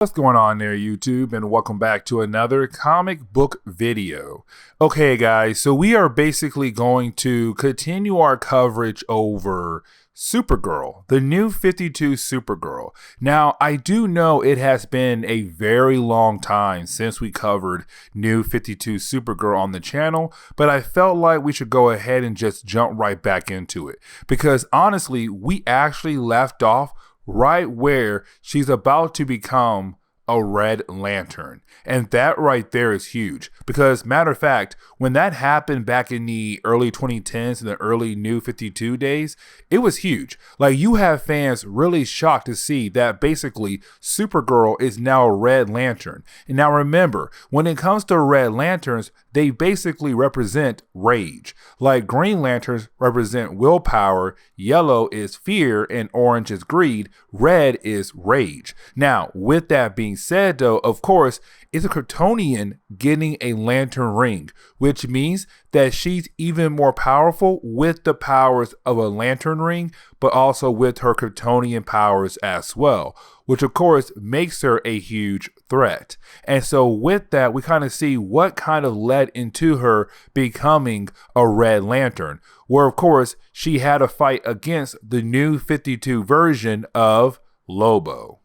What's going on there, YouTube, and welcome back to another comic book video. Okay, guys, so we are basically going to continue our coverage over Supergirl, the new 52 Supergirl. Now, I do know it has been a very long time since we covered new 52 Supergirl on the channel, but I felt like we should go ahead and just jump right back into it because honestly, we actually left off right where she's about to become a Red Lantern. And that right there is huge because, matter of fact, when that happened back in the early 2010s and the early New 52 days, it was huge. Like, you have fans really shocked to see that basically Supergirl is now a Red Lantern. And now remember, when it comes to Red Lanterns, they basically represent rage. Like, Green Lanterns represent willpower, yellow is fear, and orange is greed, red is rage. Now, with that being said though, of course, it's a Kryptonian getting a lantern ring, which means that she's even more powerful with the powers of a lantern ring, but also with her Kryptonian powers as well, which of course makes her a huge threat. And so with that, we kind of see what kind of led into her becoming a Red Lantern, where of course she had to fight against the new 52 version of Lobo.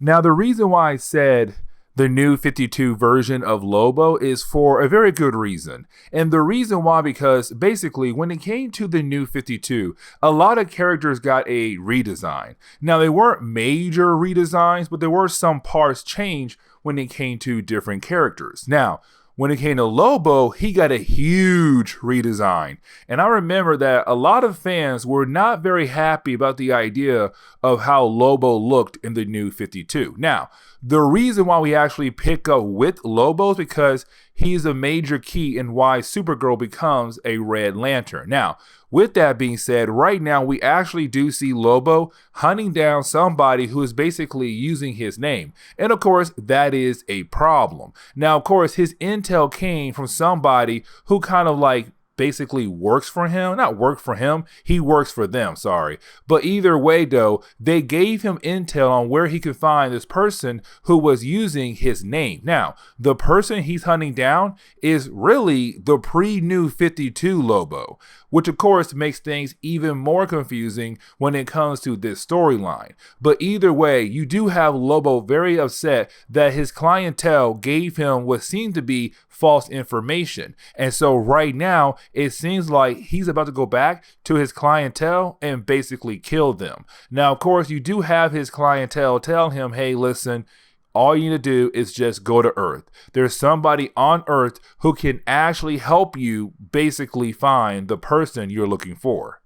Now, the reason why I said the new 52 version of Lobo is for a very good reason. And the reason why, because basically when it came to the new 52, a lot of characters got a redesign. Now, they weren't major redesigns, but there were some parts changed when it came to different characters. Now, when it came to Lobo, he got a huge redesign. And I remember that a lot of fans were not very happy about the idea of how Lobo looked in the new 52. Now, the reason why we actually pick up with Lobo is because he's a major key in why Supergirl becomes a Red Lantern. Now, with that being said, right now we actually do see Lobo hunting down somebody who is basically using his name. And of course, that is a problem. Now, of course, his intel came from somebody who kind of like basically works for him. Not work for him, he works for them, sorry. But either way though, they gave him intel on where he could find this person who was using his name. Now, the person he's hunting down is really the pre-New 52 Lobo, which of course makes things even more confusing when it comes to this storyline. But either way, you do have Lobo very upset that his clientele gave him what seemed to be false information. And so right now, it seems like he's about to go back to his clientele and basically kill them. Now, of course, you do have his clientele tell him, hey, listen, all you need to do is just go to Earth. There's somebody on Earth who can actually help you basically find the person you're looking for.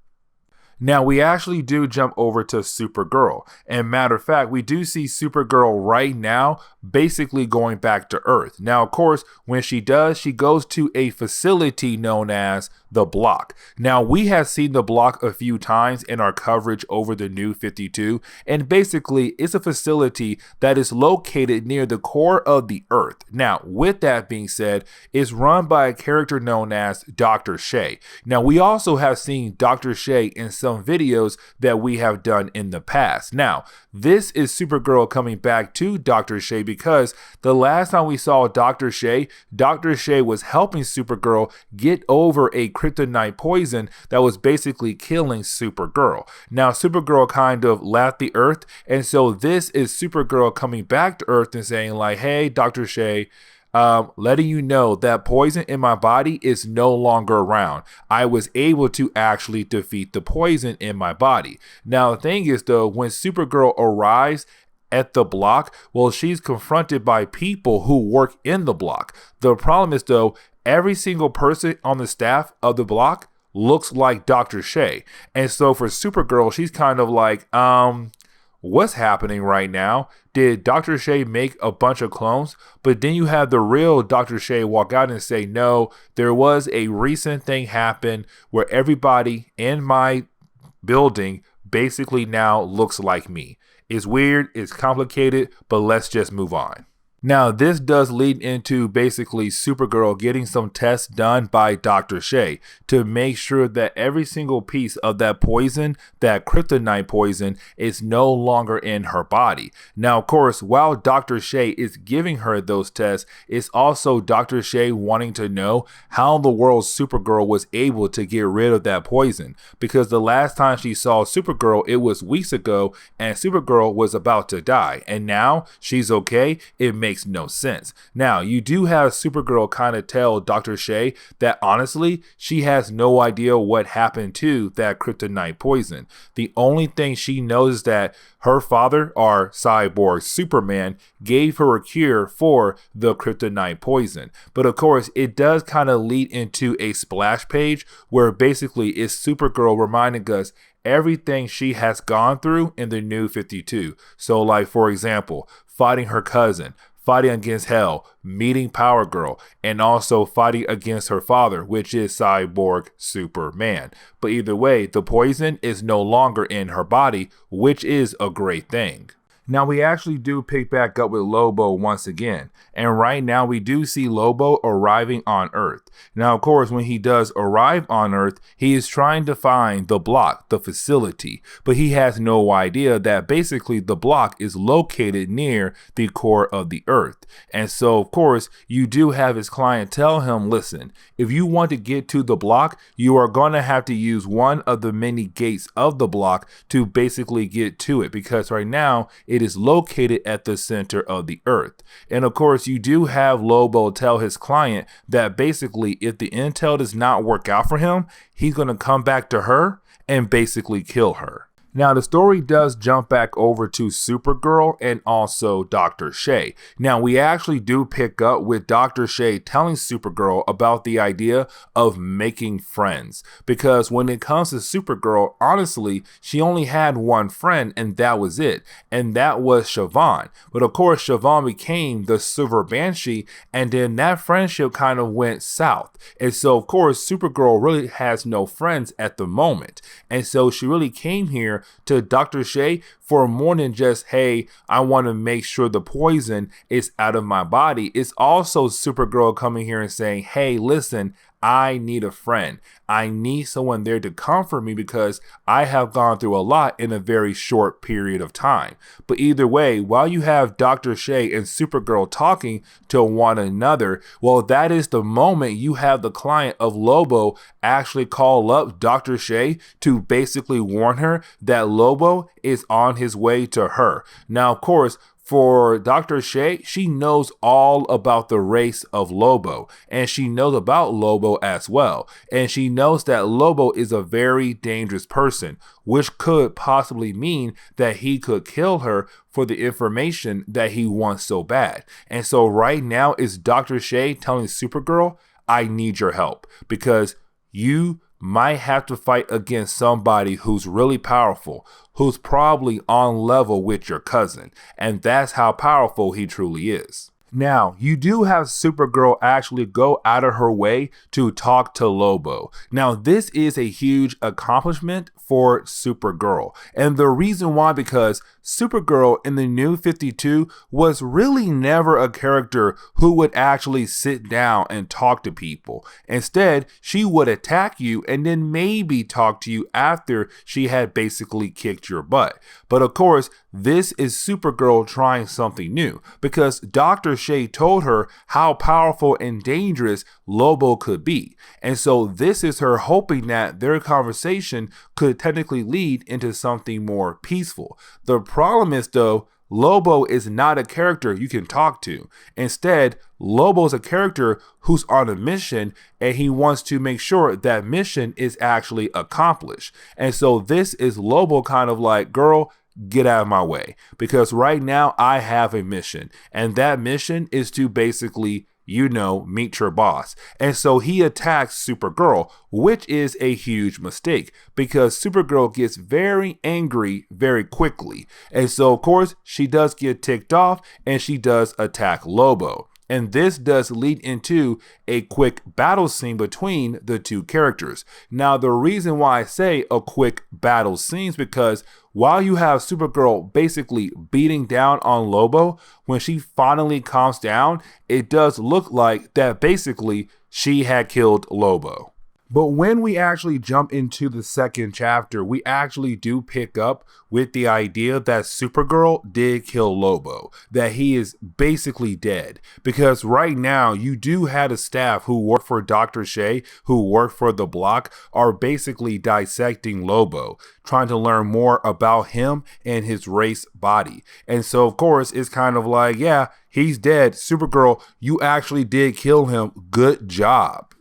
Now, we actually do jump over to Supergirl. And matter of fact, we do see Supergirl right now basically going back to Earth. Now, of course, when she does, she goes to a facility known as the Block. Now, we have seen the Block a few times in our coverage over the new 52. And basically, it's a facility that is located near the core of the Earth. Now, with that being said, it's run by a character known as Dr. Shea. Now, we also have seen Dr. Shea in some videos that we have done in the past. Now, this is Supergirl coming back to Dr. Shea because the last time we saw Dr. Shea was helping Supergirl get over a kryptonite poison that was basically killing Supergirl. Now, Supergirl kind of left the Earth, and so this is Supergirl coming back to Earth and saying like, hey, Dr. Shea, letting you know that poison in my body is no longer around. I was able to actually defeat the poison in my body. Now, the thing is though, when Supergirl arrives at the Block, well, she's confronted by people who work in the Block. The problem is though, every single person on the staff of the Block looks like Dr. Shea. And so for Supergirl, she's kind of like, what's happening right now? Did Dr. Shea make a bunch of clones? But then you have the real Dr. Shea walk out and say, no, there was a recent thing happen where everybody in my building basically now looks like me. It's weird, it's complicated, but let's just move on. Now, this does lead into basically Supergirl getting some tests done by Dr. Shea to make sure that every single piece of that poison, that kryptonite poison, is no longer in her body. Now, of course, while Dr. Shea is giving her those tests, it's also Dr. Shea wanting to know how in the world Supergirl was able to get rid of that poison. Because the last time she saw Supergirl, it was weeks ago, and Supergirl was about to die. And now she's okay. It makes no sense. Now, you do have Supergirl kind of tell Dr. Shea that honestly, she has no idea what happened to that kryptonite poison. The only thing she knows is that her father, our cyborg Superman, gave her a cure for the kryptonite poison. But of course, it does kind of lead into a splash page where basically it's Supergirl reminding us everything she has gone through in the New 52. So like, for example, fighting her cousin, fighting against Hell, meeting Power Girl, and also fighting against her father, which is Cyborg Superman. But either way, the poison is no longer in her body, which is a great thing. Now, we actually do pick back up with Lobo once again, and right now we do see Lobo arriving on Earth. Now, of course, when he does arrive on Earth, he is trying to find the block, the facility, but he has no idea that basically the block is located near the core of the Earth. And so, of course, you do have his client tell him, listen, if you want to get to the block, you are going to have to use one of the many gates of the block to basically get to it, because right now it is located at the center of the Earth. And of course, you do have Lobo tell his client that basically if the intel does not work out for him, he's going to come back to her and basically kill her. Now, the story does jump back over to Supergirl and also Dr. Shea. Now, we actually do pick up with Dr. Shea telling Supergirl about the idea of making friends. Because when it comes to Supergirl, honestly, she only had one friend and that was it. And that was Siobhan. But of course, Siobhan became the Silver Banshee, and then that friendship kind of went south. And so, of course, Supergirl really has no friends at the moment. And so she really came here to Dr. Shea for more than just, hey, I want to make sure the poison is out of my body. It's also Supergirl coming here and saying, hey, listen, I need a friend. I need someone there to comfort me because I have gone through a lot in a very short period of time. But either way, while you have Dr. Shea and Supergirl talking to one another, well, that is the moment you have the client of Lobo actually call up Dr. Shea to basically warn her that Lobo is on his way to her. Now, of course, for Dr. Shea, she knows all about the race of Lobo, and she knows about Lobo as well. And she knows that Lobo is a very dangerous person, which could possibly mean that he could kill her for the information that he wants so bad. And so right now is Dr. Shea telling Supergirl, I need your help because you might have to fight against somebody who's really powerful, who's probably on level with your cousin. And that's how powerful he truly is. Now, you do have Supergirl actually go out of her way to talk to Lobo. Now, this is a huge accomplishment for Supergirl. And the reason why, because Supergirl in the New 52 was really never a character who would actually sit down and talk to people. Instead, she would attack you and then maybe talk to you after she had basically kicked your butt. But of course, this is Supergirl trying something new because Dr. Shea told her how powerful and dangerous Lobo could be. And so this is her hoping that their conversation could technically lead into something more peaceful. The problem is, though, Lobo is not a character you can talk to. Instead, Lobo is a character who's on a mission and he wants to make sure that mission is actually accomplished. And so this is Lobo kind of like, girl, get out of my way, because right now I have a mission, and that mission is to basically, meet your boss. And so he attacks Supergirl, which is a huge mistake because Supergirl gets very angry very quickly. And so, of course, she does get ticked off and she does attack Lobo. And this does lead into a quick battle scene between the two characters. Now, the reason why I say a quick battle scene is because while you have Supergirl basically beating down on Lobo, when she finally calms down, it does look like that basically she had killed Lobo. But when we actually jump into the second chapter, we actually do pick up with the idea that Supergirl did kill Lobo, that he is basically dead. Because right now, you do have a staff who work for Dr. Shea, who work for the block, are basically dissecting Lobo, trying to learn more about him and his race body. And so, of course, it's kind of like, yeah, he's dead. Supergirl, you actually did kill him. Good job.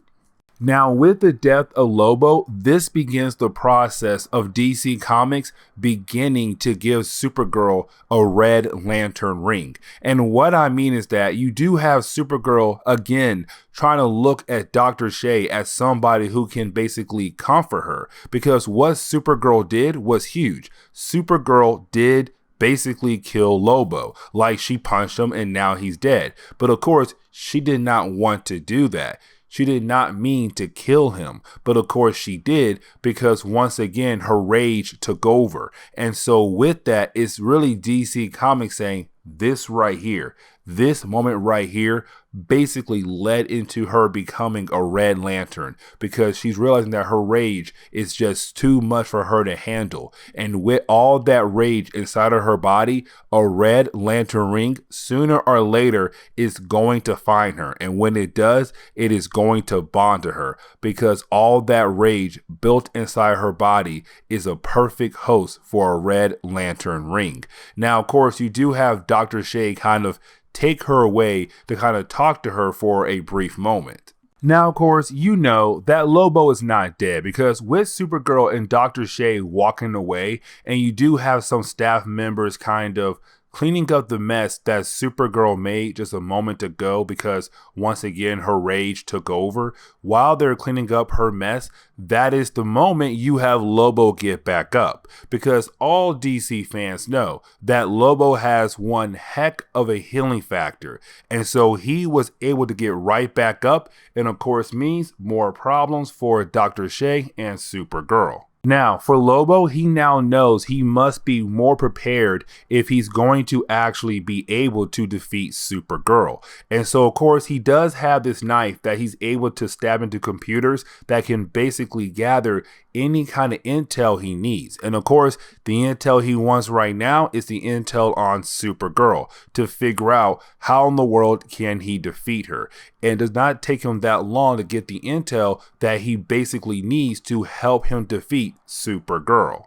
Now, with the death of Lobo, this begins the process of DC Comics beginning to give Supergirl a Red Lantern ring. And what I mean is that you do have Supergirl, again, trying to look at Dr. Shea as somebody who can basically comfort her. Because what Supergirl did was huge. Supergirl did basically kill Lobo, like she punched him and now he's dead. But of course, she did not want to do that. She did not mean to kill him, but of course she did, because once again, her rage took over. And so with that, it's really DC Comics saying this right here, this moment right here basically led into her becoming a Red Lantern, because she's realizing that her rage is just too much for her to handle. And with all that rage inside of her body, a Red Lantern ring sooner or later is going to find her. And when it does, it is going to bond to her, because all that rage built inside her body is a perfect host for a Red Lantern ring. Now, of course, you do have Dr. Shea kind of take her away to kind of talk to her for a brief moment. Now, of course, you know that Lobo is not dead, because with Supergirl and Dr. Shea walking away, and you do have some staff members kind of cleaning up the mess that Supergirl made just a moment ago, because once again her rage took over. While they're cleaning up her mess, that is the moment you have Lobo get back up, because all DC fans know that Lobo has one heck of a healing factor, and so he was able to get right back up, and of course means more problems for Dr. Shea and Supergirl. Now, for Lobo, he now knows he must be more prepared if he's going to actually be able to defeat Supergirl. And so, of course, he does have this knife that he's able to stab into computers that can basically gather any kind of intel he needs. And of course, the intel he wants right now is the intel on Supergirl, to figure out how in the world can he defeat her. And it does not take him that long to get the intel that he basically needs to help him defeat Supergirl.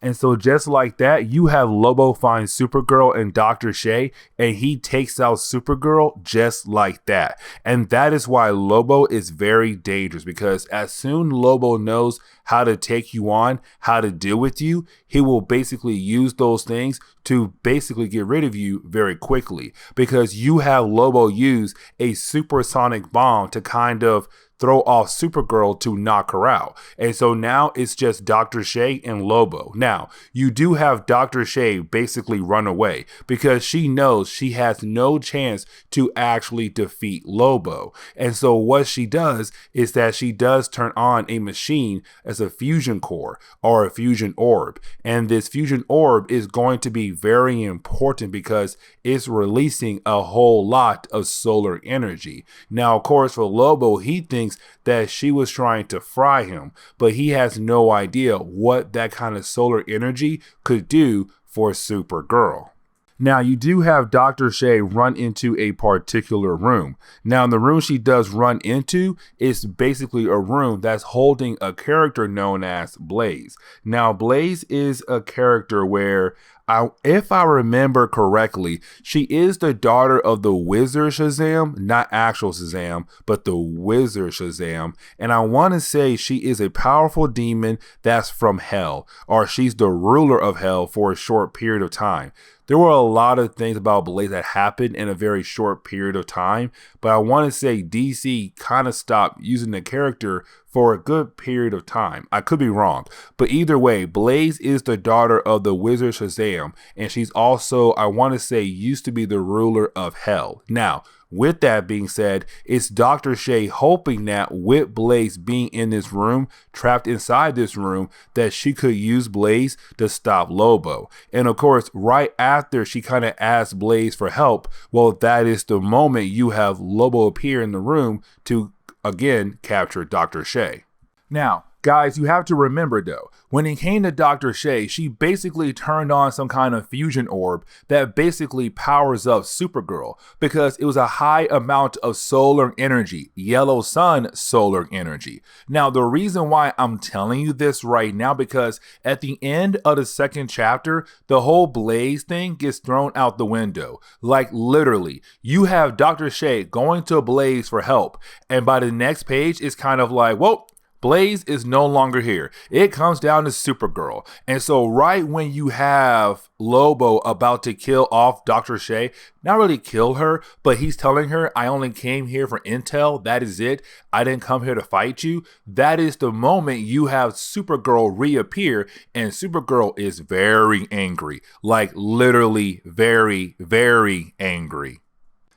And so just like that, you have Lobo find Supergirl and Dr. Shea, and he takes out Supergirl just like that. And that is why Lobo is very dangerous, because as soon Lobo knows how to take you on, how to deal with you, he will basically use those things to basically get rid of you very quickly, because you have Lobo use a supersonic bomb to kind of throw off Supergirl to knock her out. And so now it's just Dr. Shea and Lobo. Now, you do have Dr. Shea basically run away, because she knows she has no chance to actually defeat Lobo. And so what she does is that she does turn on a machine as a fusion core or a fusion orb. And this fusion orb is going to be very important, because it's releasing a whole lot of solar energy. Now, of course, for Lobo, he thinks that she was trying to fry him, but he has no idea what that kind of solar energy could do for Supergirl. Now, you do have Dr. Shea run into a particular room. Now, the room she does run into is basically a room that's holding a character known as Blaze. Now, Blaze is a character where, if I remember correctly, she is the daughter of the Wizard Shazam, not actual Shazam, but the Wizard Shazam. And I want to say she is a powerful demon that's from hell, or she's the ruler of hell for a short period of time. There were a lot of things about Blaze that happened in a very short period of time, but I want to say DC kind of stopped using the character for a good period of time. I could be wrong, but either way, Blaze is the daughter of the wizard Shazam, and she's also, I want to say, used to be the ruler of Hell. Now, with that being said, it's Dr. Shay hoping that with Blaze being in this room, trapped inside this room, that she could use Blaze to stop Lobo. And of course, right after she kind of asks Blaze for help, well, that is the moment you have Lobo appear in the room to, again, capture Dr. Shay. Now, guys, you have to remember though, when it came to Dr. Shay, she basically turned on some kind of fusion orb that basically powers up Supergirl because it was a high amount of solar energy, yellow sun solar energy. Now, the reason why I'm telling you this right now, because at the end of the second chapter, the whole Blaze thing gets thrown out the window. Like literally, you have Dr. Shay going to Blaze for help, and by the next page, it's kind of like, well, Blaze is no longer here. It comes down to Supergirl. And so right when you have Lobo about to kill off Dr. Shay, not really kill her, but he's telling her, I only came here for intel. That is it. I didn't come here to fight you. That is the moment you have Supergirl reappear, and Supergirl is very angry. Like literally very, very angry.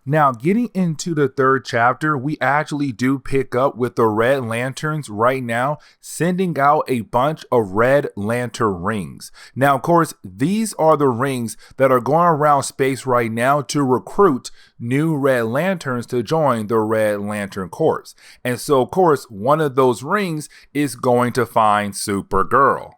Now, getting into the third chapter, we actually do pick up with the Red Lanterns right now, sending out a bunch of Red Lantern rings. Now, of course, these are the rings that are going around space right now to recruit new Red Lanterns to join the Red Lantern Corps. And so, of course, one of those rings is going to find Supergirl.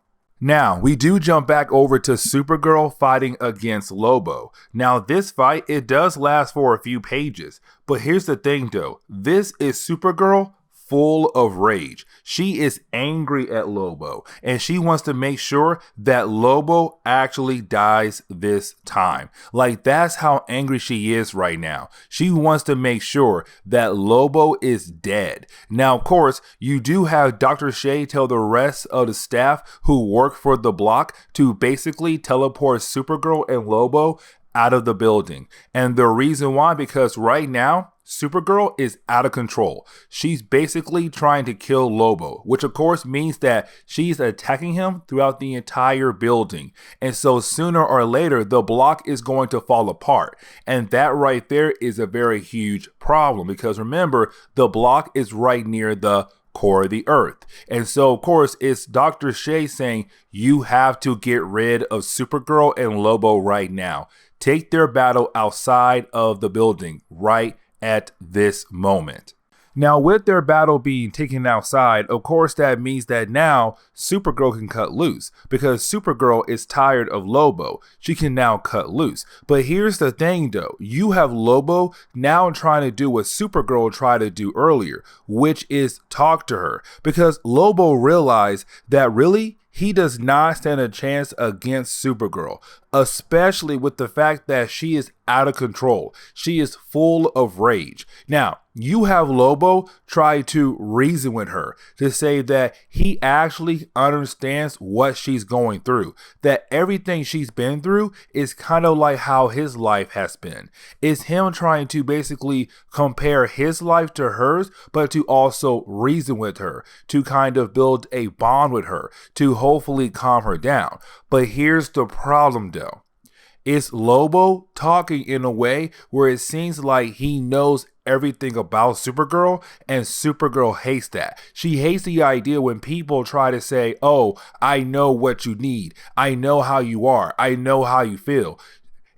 Now, we do jump back over to Supergirl fighting against Lobo. Now, this fight, it does last for a few pages. But here's the thing though, this is Supergirl full of rage. She is angry at Lobo, and she wants to make sure that Lobo actually dies this time. Like, that's how angry she is right now. She wants to make sure that Lobo is dead. Now, of course, you do have Dr. Shay tell the rest of the staff who work for the block to basically teleport Supergirl and Lobo out of the building. And the reason why, because right now, Supergirl is out of control. She's basically trying to kill Lobo, which of course means that she's attacking him throughout the entire building. And so sooner or later, the block is going to fall apart. And that right there is a very huge problem because remember, the block is right near the core of the earth. And so of course it's Dr. Shay saying you have to get rid of Supergirl and Lobo right now. Take their battle outside of the building right at this moment. Now, with their battle being taken outside, of course, that means that now Supergirl can cut loose because Supergirl is tired of Lobo. She can now cut loose. But here's the thing, though. You have Lobo now trying to do what Supergirl tried to do earlier, which is talk to her because Lobo realized that really he does not stand a chance against Supergirl, especially with the fact that she is out of control. She is full of rage. Now, you have Lobo try to reason with her to say that he actually understands what she's going through, that everything she's been through is kind of like how his life has been. It's him trying to basically compare his life to hers, but to also reason with her, to kind of build a bond with her, to hopefully calm her down. But here's the problem though. It's Lobo talking in a way where it seems like he knows everything about Supergirl, and Supergirl hates that. She hates the idea when people try to say, oh, I know what you need. I know how you are. I know how you feel.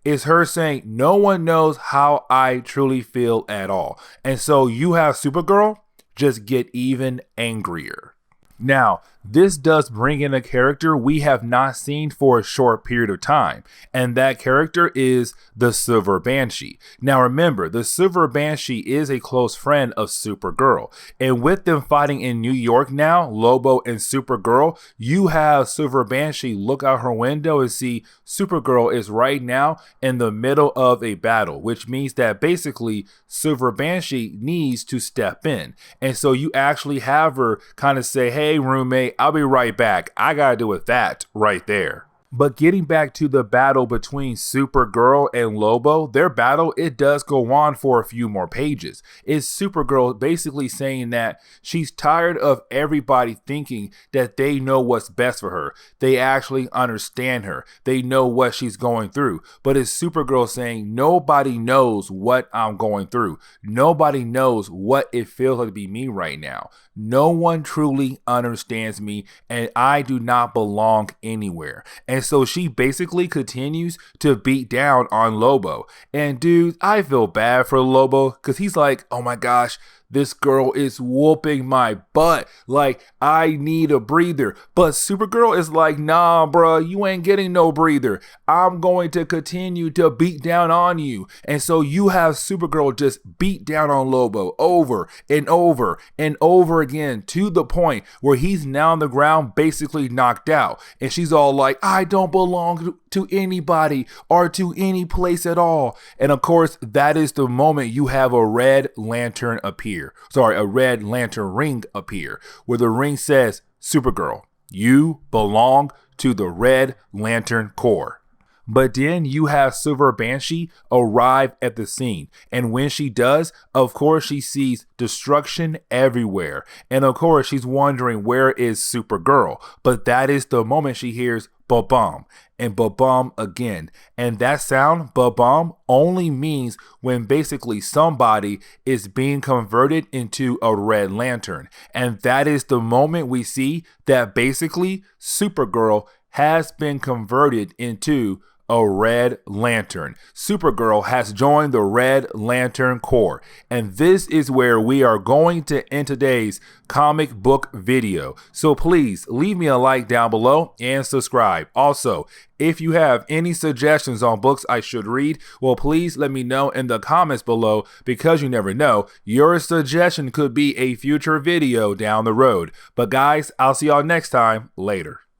It's her saying, no one knows how I truly feel at all. And so you have Supergirl just get even angrier. Now, this does bring in a character we have not seen for a short period of time, and that character is the Silver Banshee. Now remember, the Silver Banshee is a close friend of Supergirl, and with them fighting in New York now, Lobo and Supergirl, you have Silver Banshee look out her window and see Supergirl is right now in the middle of a battle, which means that basically Silver Banshee needs to step in. And so you actually have her kind of say, hey roommate, I'll be right back. I gotta deal with that right there. But getting back to the battle between Supergirl and Lobo, their battle, it does go on for a few more pages. It's Supergirl basically saying that she's tired of everybody thinking that they know what's best for her. They actually understand her. They know what she's going through. But it's Supergirl saying nobody knows what I'm going through. Nobody knows what it feels like to be me right now. No one truly understands me, and I do not belong anywhere. And so she basically continues to beat down on Lobo. And dude, I feel bad for Lobo because he's like, oh my gosh, this girl is whooping my butt. Like, I need a breather. But Supergirl is like, nah, bruh, you ain't getting no breather. I'm going to continue to beat down on you. And so you have Supergirl just beat down on Lobo over and over and over again to the point where he's now on the ground basically knocked out. And she's all like, I don't belong to anybody or to any place at all. And of course, that is the moment you have a red lantern appear. A red lantern ring appear, where the ring says, Supergirl, you belong to the Red Lantern Corps. But then you have Silver Banshee arrive at the scene. And when she does, of course, she sees destruction everywhere. And of course, she's wondering, where is Supergirl? But that is the moment she hears ba-bum and ba-bum again. And that sound, ba-bum, only means when basically somebody is being converted into a red lantern. And that is the moment we see that basically Supergirl has been converted into a Red Lantern. Supergirl has joined the Red Lantern Corps. And this is where we are going to end today's comic book video. So please leave me a like down below and subscribe. Also, if you have any suggestions on books I should read, well, please let me know in the comments below, because you never know, your suggestion could be a future video down the road. But guys, I'll see y'all next time. Later.